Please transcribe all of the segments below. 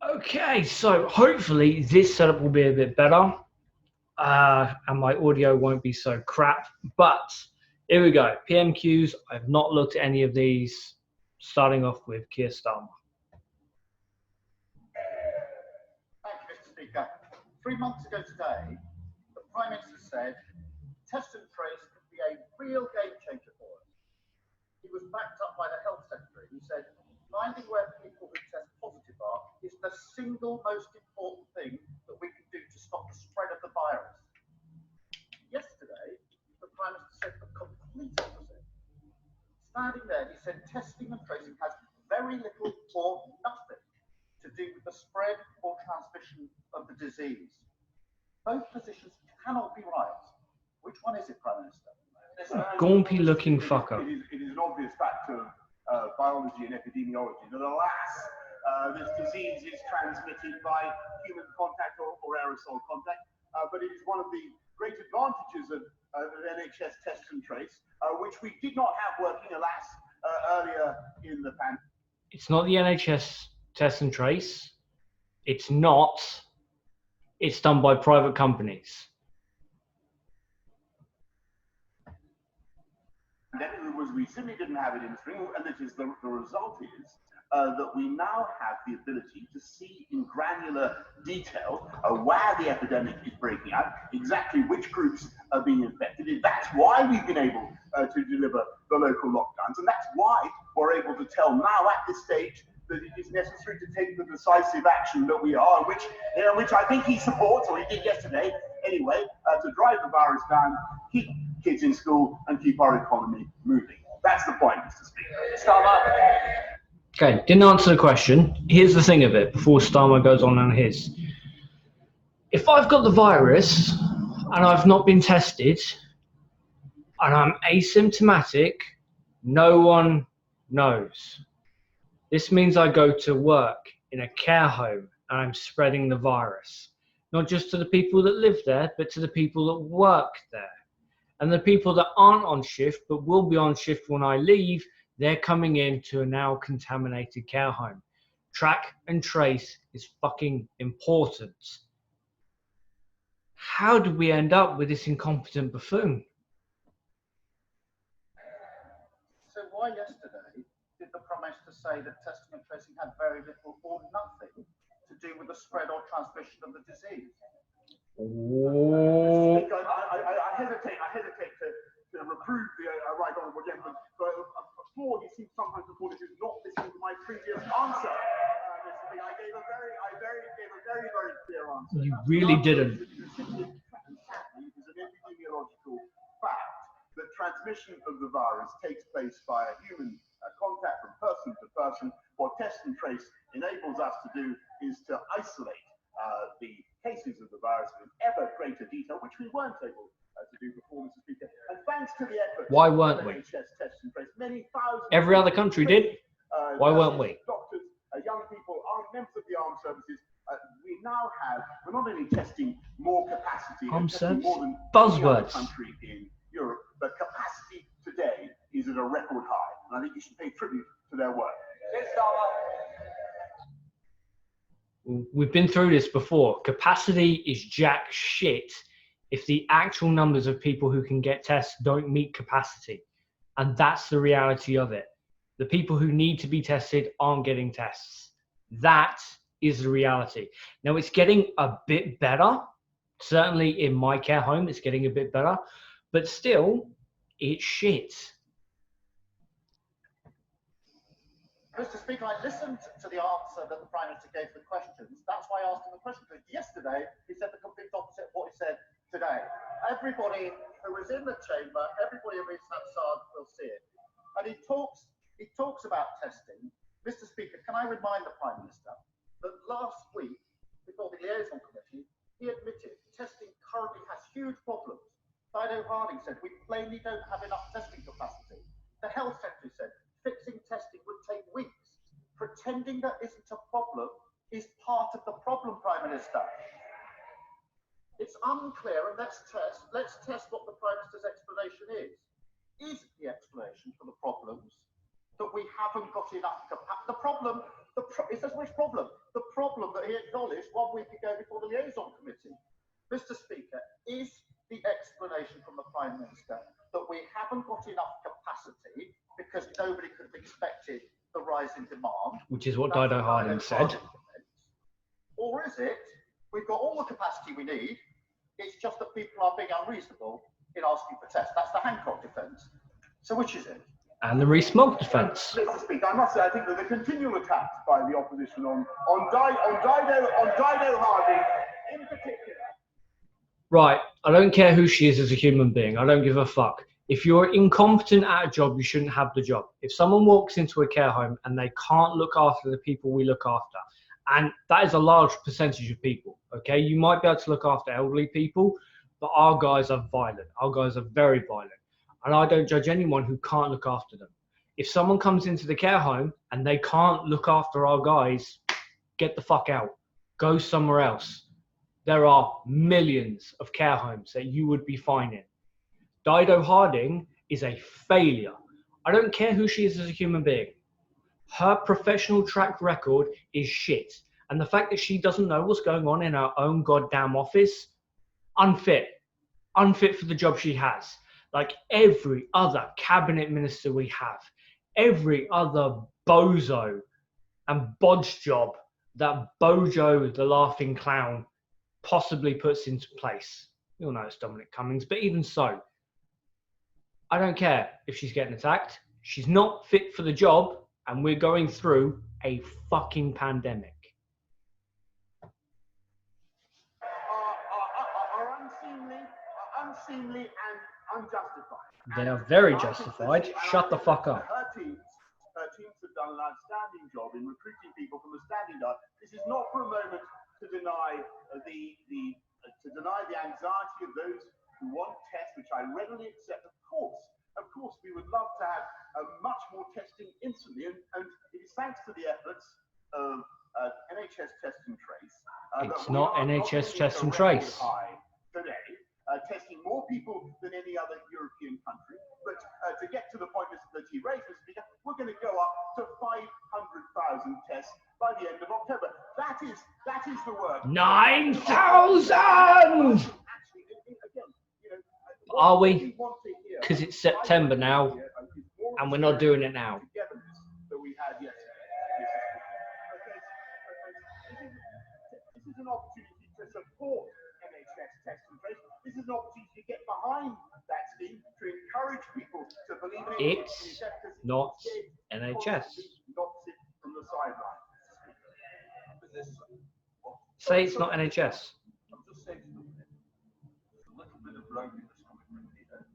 Okay, so hopefully this setup will be a bit better, and my audio won't be so crap. But here we go. PMQs. I've not looked at any of these. Starting off with Keir Starmer. Thank you, Mr. Speaker. 3 months ago today, the Prime Minister said test and trace could be a real game changer for us. He was backed up by the Health Secretary, who said finding where people who test positive are is the single most important thing that we can do to stop the spread of the virus. Yesterday, the Prime Minister said the complete opposite. Standing there, he said testing and tracing has very little or nothing to do with the spread or transmission of the disease. Both positions cannot be right. Which one is it, Prime Minister? Gompy-looking fucker. It is an obvious fact of biology and epidemiology that, alas, this disease is transmitted by human contact or aerosol contact, but it is one of the great advantages of NHS test and trace, which we did not have working, alas, earlier in the pandemic. It's not the NHS test and trace. It's not. It's done by private companies. We simply didn't have it in spring, and it is the result is that we now have the ability to see in granular detail where the epidemic is breaking out, exactly which groups are being infected. That's why we've been able to deliver the local lockdowns, and that's why we're able to tell now at this stage that it is necessary to take the decisive action that we are, which I think he supports, or he did yesterday anyway, to drive the virus down, keep kids in school, and keep our economy moving. That's the point, Mr. Speaker. Starmer. Okay, didn't answer the question. Here's the thing of it before Starmer goes on his. If I've got the virus and I've not been tested and I'm asymptomatic, no one knows. This means I go to work in a care home and I'm spreading the virus, not just to the people that live there, but to the people that work there. And the people that aren't on shift but will be on shift when I leave, they're coming into a now contaminated care home. Track and trace is fucking important. How did we end up with this incompetent buffoon? So why yesterday did the Prime Minister say that testing and tracing had very little or nothing to do with the spread or transmission of the disease? Oh. I hesitate to reprove the right honourable gentleman, but a flaw he seems sometimes to call it is not listening to my previous answer. I gave a very clear answer. You really didn't. It is an epidemiological fact that transmission of the virus takes place via human contact from person to person. What test and trace enables us to do is to isolate the cases of the virus in ever greater detail, which we weren't able to do before, Mr. Speaker. And thanks to the efforts Why weren't we? NHS test and trace, many thousands. Every other country did. Why weren't we? Doctors, young people, members of the armed services. We're not only testing more capacity, Armed testing more than buzzwords. any other country in Europe, but capacity today is at a record high, and I think you should pay tribute to their work. We've been through this before. Capacity is jack shit if the actual numbers of people who can get tests don't meet capacity. And that's the reality of it. The people who need to be tested aren't getting tests. That is the reality. Now, it's getting a bit better. Certainly in my care home, it's getting a bit better. But still, it's shit. Mr. Speaker, I listened to the answer that the Prime Minister gave to the questions. That's why I asked him the question. Because yesterday, he said the complete opposite of what he said today. Everybody who was in the chamber, everybody who reads that SARD will see it. And he talks about testing. Mr. Speaker, can I remind the Prime Minister that last week, before the liaison committee, he admitted testing currently has huge problems. Dido Harding said we plainly don't have enough testing capacity. The Health Secretary said fixing testing would take weeks. Pretending there isn't a problem is part of the problem, Prime Minister. It's unclear, and let's test what the Prime Minister's explanation is. Is the explanation for the problems that we haven't got enough capacity? He says which problem? The problem he acknowledged 1 week ago before the liaison committee. Mr. Speaker, is the explanation from the Prime Minister that we haven't got enough capacity because nobody could have expected the rise in demand? Which is what Dido Harding said. Or is it, we've got all the capacity we need, it's just that people are being unreasonable in asking for tests? That's the Hancock defence. So which is it? And the Rees-Mogg defence. Mr. Speaker, I must say, I think that the continual attacks by the opposition on Dido Harding in particular. Right, I don't care who she is as a human being. I don't give a fuck. If you're incompetent at a job, you shouldn't have the job. If someone walks into a care home and they can't look after the people we look after, and that is a large percentage of people, okay? You might be able to look after elderly people, but our guys are violent. Our guys are very violent. And I don't judge anyone who can't look after them. If someone comes into the care home and they can't look after our guys, get the fuck out. Go somewhere else. There are millions of care homes that you would be fine in. Dido Harding is a failure. I don't care who she is as a human being. Her professional track record is shit. And the fact that she doesn't know what's going on in her own goddamn office, unfit. Unfit for the job she has. Like every other cabinet minister we have, every other bozo and bodge job that Bojo, the laughing clown, possibly puts into place. You'll know it's Dominic Cummings, but even so, I don't care if she's getting attacked. She's not fit for the job, and we're going through a fucking pandemic. Are unseemly and unjustified. They are very justified. Shut the fuck up. Her teams have done an outstanding job in recruiting people from the standing yard. This is not for a moment to deny the anxiety of those who want tests, which I readily accept. Of course, we would love to have much more testing instantly, and it is thanks to the efforts of NHS Test and Trace. It's not NHS Test and Trace. Today, testing more people than any other European country. But to get to the point that he raised, Mr. Speaker, we're going to go up to 500,000 tests by the end of October. That is the work. 9,000! Actually, again, are we? Because it's September now, and we're not doing it now. That we had yesterday. This is an opportunity to support NHS Test and Trace. This is an opportunity to get behind that scheme, to encourage people to believe in it. It's not NHS. From the sidelines. Say it's not NHS. I'm just saying to them, there's a little bit of loneliness coming from here.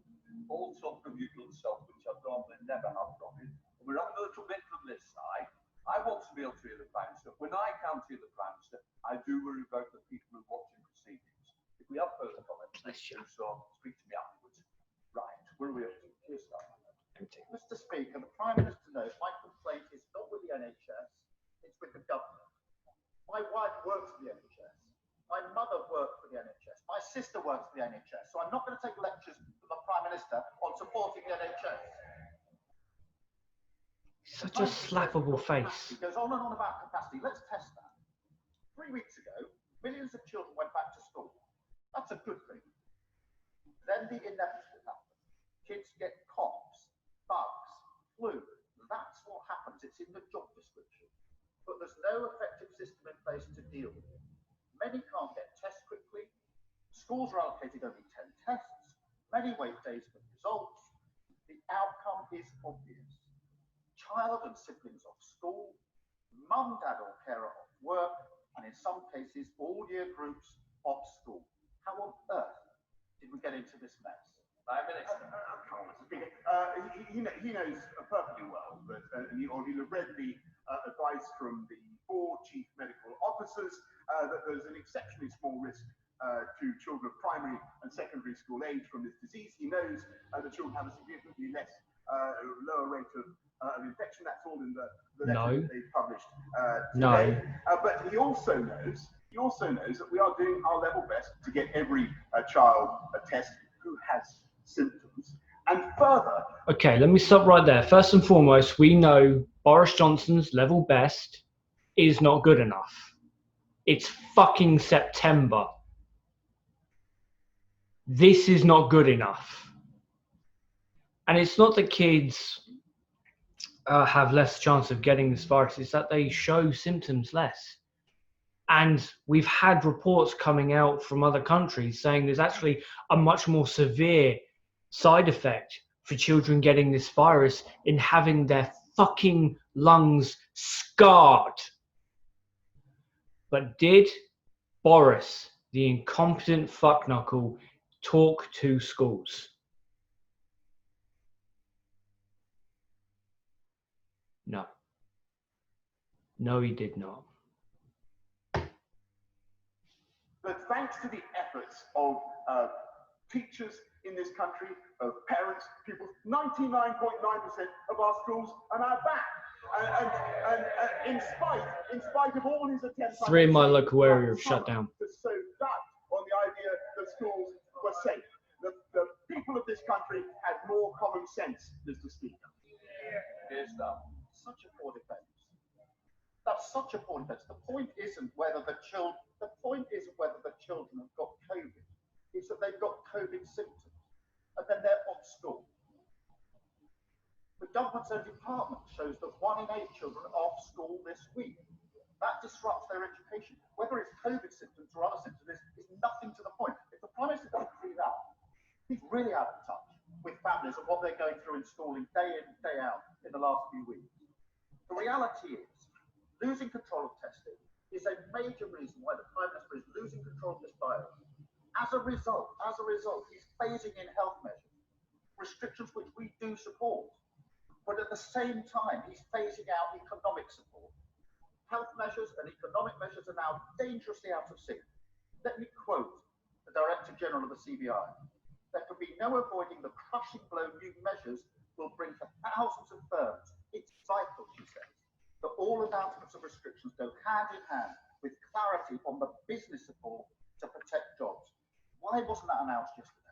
All talk of your good self, which I normally never have done it. And we're having a little bit from this side. I want to be able to hear the Prime Minister. When I can't hear the Prime Minister, I do worry about the people who are watching proceedings. If we have further comments, please do so. Speak to me afterwards. Right, where are we up to? Here's that. Mr. Speaker, the Prime Minister knows my complaint is not with the NHS, it's with the government. My wife works for the NHS. My mother worked for the NHS. My sister works for the NHS. So I'm not going to take lectures from the Prime Minister on supporting the NHS. Such a slappable face. He goes on and on about capacity. Let's test that. 3 weeks ago, millions of children went back to school. That's a good thing. Then the inevitable happened. Kids get coughs, bugs, flu. That's what happens. It's in the job description. But there's no effective system in place to deal with it. Many can't get tests quickly. Schools are allocated only 10 tests. Many wait days for results. The outcome is obvious. Child and siblings off school, mum, dad or carer off work, and in some cases, all year groups off school. How on earth did we get into this mess? Prime Minister. He knows perfectly well that, he'll have read the advice from the 4 chief medical officers that there's an exceptionally small risk to children of primary and secondary school age from this disease. He knows that children have a significantly lower rate of infection. That's all in the letter that they published today. But he also knows that we are doing our level best to get every child a test who has symptoms. And further... Okay, let me stop right there. First and foremost, we know Boris Johnson's level best is not good enough. It's fucking September. This is not good enough. And it's not that kids have less chance of getting this virus, it's that they show symptoms less. And we've had reports coming out from other countries saying there's actually a much more severe side effect for children getting this virus in having their fucking lungs scarred. But did Boris, the incompetent fuckknuckle, talk to schools? No. No, he did not. But thanks to the efforts of teachers in this country, of parents, pupils, 99.9% of our schools are now back. And in spite of all his attempts, 3 in my local area have shut down. To sow doubt on the idea that schools were safe. The people of this country had more common sense, Mr. Speaker. Here's that. Such a poor defence. That's such a poor defence. The point isn't whether the children have got COVID. It's that they've got COVID symptoms, and then they're off school. The government's own department shows that 1 in 8 children are off school this week. That disrupts their education. Whether it's COVID symptoms or other symptoms is nothing to the point. If the Prime Minister doesn't see that, he's really out of touch with families and what they're going through in schooling day in, day out in the last few weeks. The reality is, losing control of testing is a major reason why the Prime Minister is losing control of this virus. As a result, he's phasing in health measures, restrictions which we do support. But at the same time, he's phasing out economic support. Health measures and economic measures are now dangerously out of sync. Let me quote the Director General of the CBI. There can be no avoiding the crushing blow new measures will bring to thousands of firms. It's vital, she says, that all announcements of restrictions go hand in hand with clarity on the business support to protect jobs. Why wasn't that announced yesterday?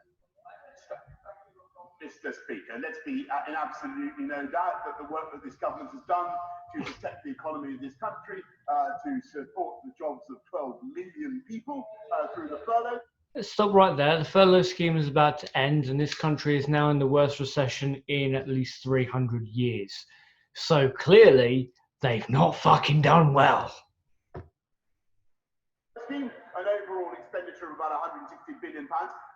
Mr. Speaker, let's be in absolutely no doubt that the work that this government has done to protect the economy of this country, to support the jobs of 12 million people through the furlough. Let's stop right there. The furlough scheme is about to end, and this country is now in the worst recession in at least 300 years. So clearly, they've not fucking done well. It's been an overall expenditure of about £160 billion,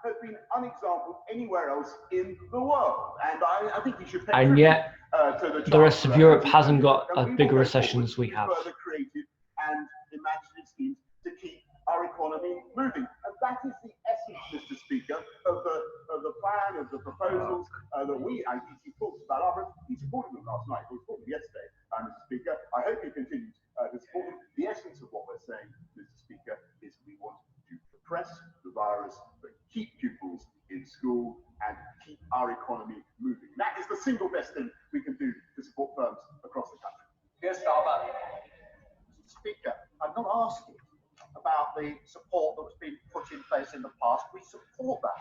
has been unexampled anywhere else in the world. And I think we should pay and yet, to the rest of Europe hasn't got a bigger recession as we have. Further creative and imaginative schemes to keep our economy moving. And that is the essence, Mr. Speaker, of the plan, of the proposals that we, and he talks about. He supported them last night, he supported them yesterday, Mr. Speaker. I hope he continues to support them. The essence of what we're saying, Mr. Speaker, is we want to suppress the virus, but keep pupils in school and keep our economy moving. That is the single best thing we can do to support firms across the country. Yes, Starman. Mr. Speaker, I'm not asking about the support that was being put in place in the past. We support that.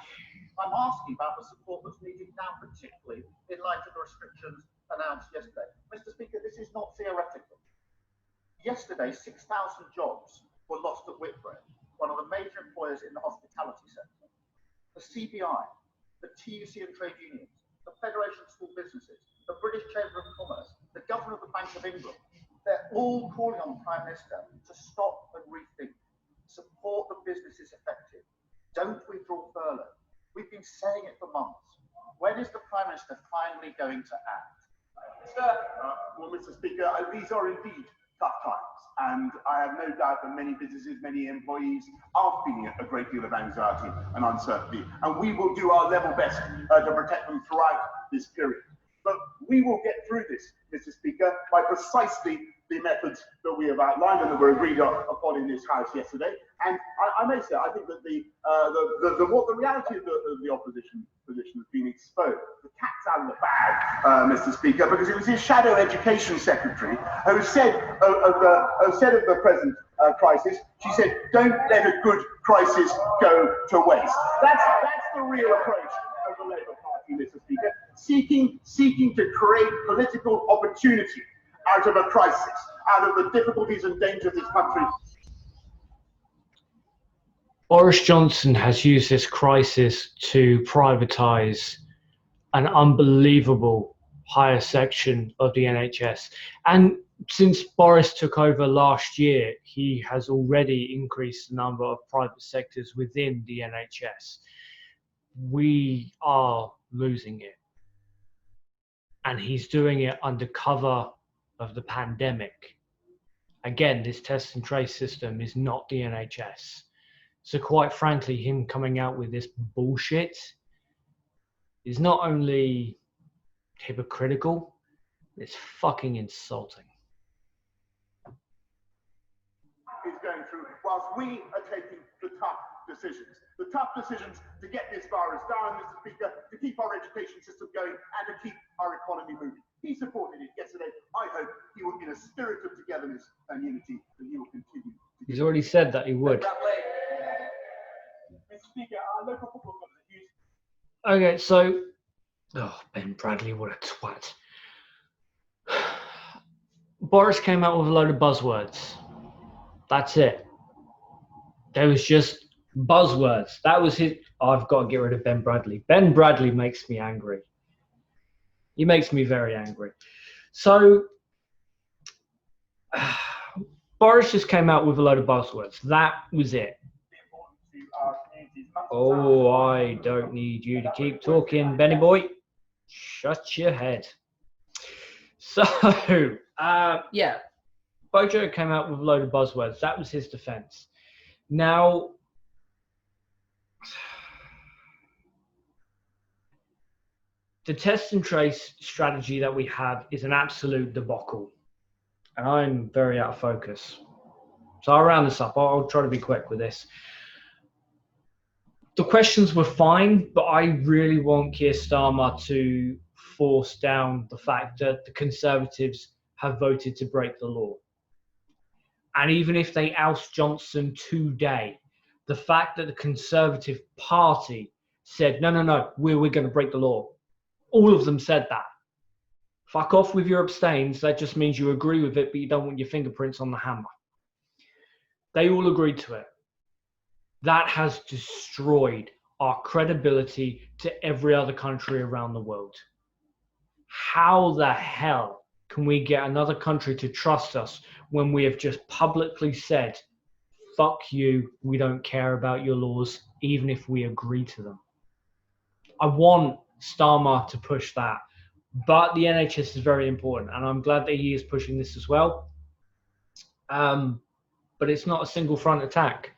I'm asking about the support that's needed now, particularly in light of the restrictions announced yesterday. Mr. Speaker, this is not theoretical. Yesterday, 6,000 jobs were lost at Whitbread, one of the major employers in the hospitality sector. The CBI, the TUC and trade unions, the Federation of Small Businesses, the British Chamber of Commerce, the Governor of the Bank of England, they're all calling on the Prime Minister to stop and rethink. Support the businesses affected. Don't withdraw furlough. We've been saying it for months. When is the Prime Minister finally going to act? Well, Mr. Speaker, these are indeed tough times, and I have no doubt that many businesses, many employees are feeling a great deal of anxiety and uncertainty, and we will do our level best to protect them throughout this period. But we will get through this, Mr. Speaker, by precisely the methods that we have outlined and that were agreed upon in this House yesterday. And I may say, I think that what the reality of the opposition position has been exposed. The cat's out of the bag, Mr. Speaker, because it was his shadow education secretary who said of the present crisis, she said, "Don't let a good crisis go to waste." That's the real approach of the Labour Party, Mr. Speaker, seeking to create political opportunity out of a crisis, out of the difficulties and dangers this country Boris Johnson has used this crisis to privatise an unbelievable higher section of the NHS. And since Boris took over last year, he has already increased the number of private sectors within the NHS. We are losing it. And he's doing it under cover of the pandemic. Again, this test and trace system is not the NHS. So quite frankly, him coming out with this bullshit is not only hypocritical, it's fucking insulting. Is going through, whilst we are taking the tough decisions to get this virus down, Mr. Speaker, to keep our education system going and to keep our economy moving. He supported it yesterday. I hope he will, in a spirit of togetherness and unity, that he will continue. He's already said that he would. Mr. Speaker, our local football clubs are used. Okay, so, Ben Bradley, what a twat. Boris came out with a load of buzzwords. That's it. There was just buzzwords. That was his. I've got to get rid of Ben Bradley. Ben Bradley makes me angry. He makes me very angry. So, Boris just came out with a load of buzzwords. That was it. Oh, I don't need you to keep talking, Benny boy. Shut your head. So, yeah, Bojo came out with a load of buzzwords. That was his defense. Now, the test and trace strategy that we have is an absolute debacle. And I'm very out of focus. So I'll round this up. I'll try to be quick with this. The questions were fine, but I really want Keir Starmer to force down the fact that the Conservatives have voted to break the law. And even if they oust Johnson today, the fact that the Conservative Party said, no, we're going to break the law. All of them said that. Fuck off with your abstains. That just means you agree with it, but you don't want your fingerprints on the hammer. They all agreed to it. That has destroyed our credibility to every other country around the world. How the hell can we get another country to trust us when we have just publicly said, fuck you, we don't care about your laws, even if we agree to them? I want Starmer to push that, but the NHS is very important, and I'm glad that he is pushing this as well. But it's not a single front attack.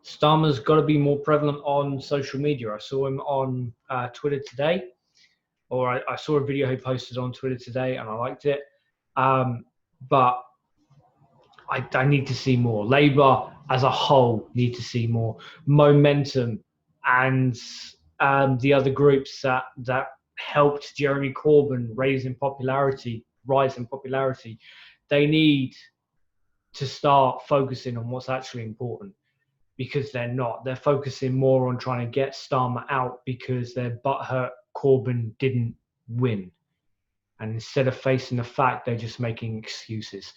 Starmer's got to be more prevalent on social media. I saw him on Twitter today, or I saw a video he posted on Twitter today, and I liked it. But I need to see more. Labour as a whole need to see more momentum, and the other groups that helped Jeremy Corbyn rise in popularity. They need to start focusing on what's actually important, because they're not. They're focusing more on trying to get Starmer out because they're butthurt Corbyn didn't win. And instead of facing the fact, they're just making excuses.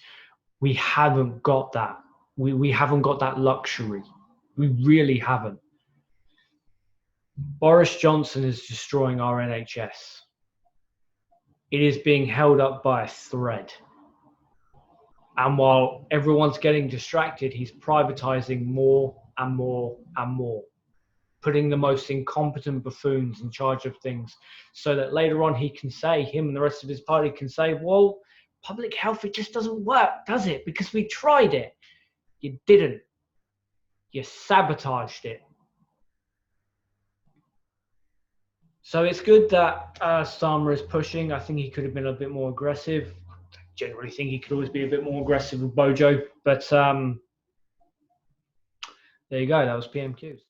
We haven't got that. We haven't got that luxury. We really haven't. Boris Johnson is destroying our NHS. It is being held up by a thread. And while everyone's getting distracted, he's privatizing more and more and more, putting the most incompetent buffoons in charge of things so that later on he can say, him and the rest of his party can say, well, public health, it just doesn't work, does it? Because we tried it. You didn't. You sabotaged it. So it's good that Starmer is pushing. I think he could have been a bit more aggressive. I generally think he could always be a bit more aggressive with Bojo. But there you go. That was PMQs.